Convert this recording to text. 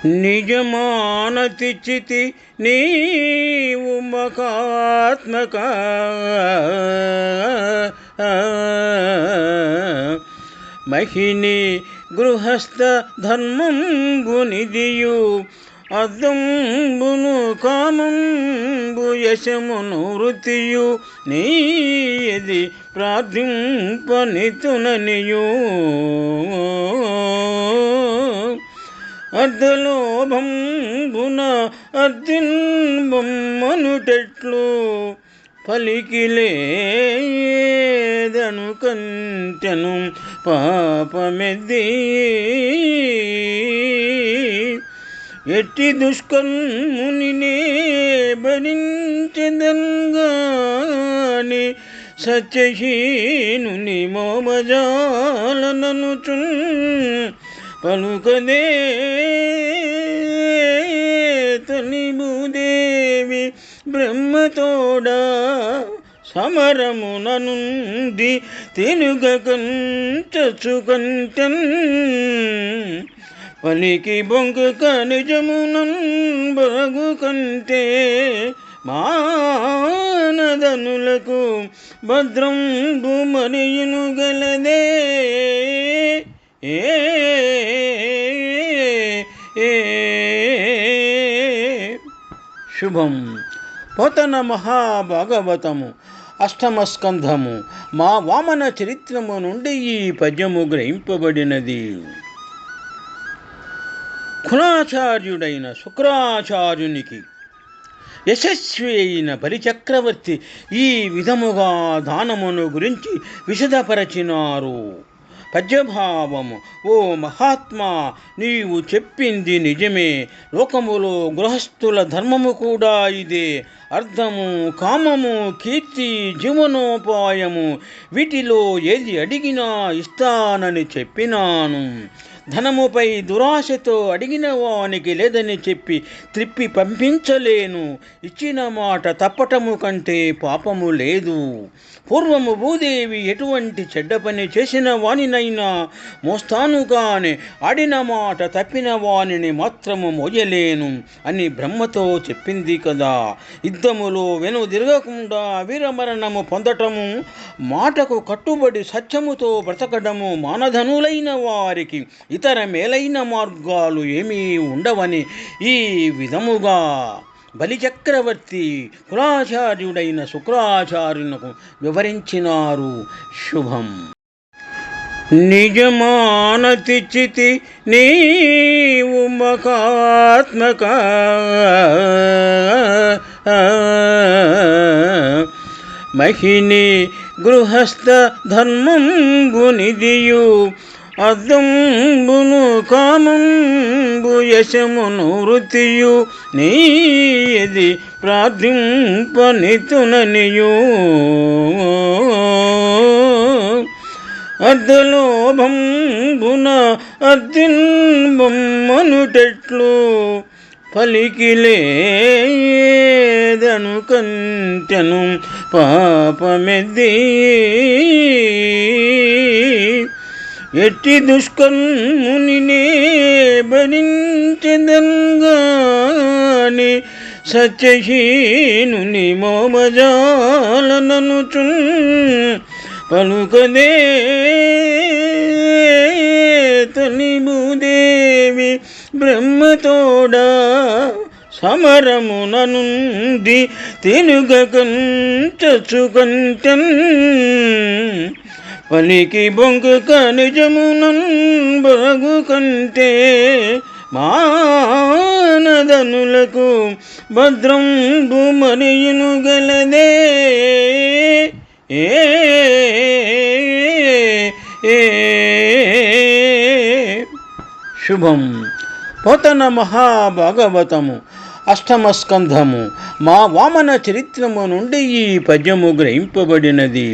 నిజమానతిచితి నీవు మకాత్మక మహిని గృహస్థ ధర్మంబు నిధియు అద్దంబును కామంబు యశమును వృత్తియు నీయది ప్రార్థింపనితుననియు అర్ధలోభంబున అర్దిన్బొమ్మనుటెట్లు పలికిలేదను కంటెను పాపమెద్ది ఎట్టి దుష్కర్మునినే భరించెదన్గాని సత్యహీనుని మోమజాలననుచున్ పలుకదే తని భూదేవి బ్రహ్మతోడా సమరముననుంది తినుగకంచచుకంటన్ పలికి బొంకక నిజమునన్ బరగు కంటే మానదనులకు భద్రంబు మరియును గలదే శుభం. పోతన మహాభాగవతము అష్టమ స్కంధము మా వామన చరిత్రము నుండి ఈ పద్యము గ్రహింపబడినది. కులాచార్యుడైన శుక్రాచార్యునికి యశస్వి అయిన బలిచక్రవర్తి ఈ విధముగా దానమును గురించి విశదపరచినారు. పద్యభావము: ఓ మహాత్మా, నీవు చెప్పింది నిజమే. లోకములో గృహస్థుల ధర్మము కూడా ఇదే. అర్థము, కామము, కీర్తి, జీవనోపాయము వీటిలో ఏది అడిగినా ఇస్తానని చెప్పినాను. ధనముపై దురాశతో అడిగిన వానికి లేదని చెప్పి త్రిప్పి పంపించలేను. ఇచ్చిన మాట తప్పటము కంటే పాపము లేదు. పూర్వము భూదేవి ఎటువంటి చెడ్డ పని చేసిన వానినైనా మోస్తాను కానీ ఆడిన మాట తప్పిన వానిని మాత్రము మోయలేను అని బ్రహ్మతో చెప్పింది కదా. యుద్ధములో వెనుదిరగకుండా వీరమరణము పొందటము, మాటకు కట్టుబడి సత్యముతో బ్రతకడము మానధనులైన వారికి ఇతర మేలైన మార్గాలు ఏమీ ఉండవని ఈ విధముగా బలిచక్రవర్తి కులాచార్యుడైన శుక్రాచార్యునకు వివరించినారు. శుభం. నిజమానతిచితి నీవు మకాత్మక మహిని గృహస్థ ధర్మంబు నిధియు అద్దంబును కామంబు యశమును వృత్తియు నీయది ప్రార్థింపనితుననియు అర్ధలోభంబున అర్దిన్బొమ్మనుటెట్లు పలికిలేదను కంటెను పాపమెద్ది ఎట్టి దుష్కర్మునినే భరించెదన్గాని సత్యహీనుని మోమజాలననుచున్ పలుకదే తని భూదేవి బ్రహ్మతోడా సమరముననుంది తినుగకంచచుకంటన్ పలికి బొంకక నిజమునన్ బరగు కంటే మానదనులకు భద్రంబు మరియును గలదే శుభం. పోతన మహాభాగవతము అష్టమ స్కంధము మా వామన చరిత్రము నుండి ఈ పద్యము గ్రహింపబడినది.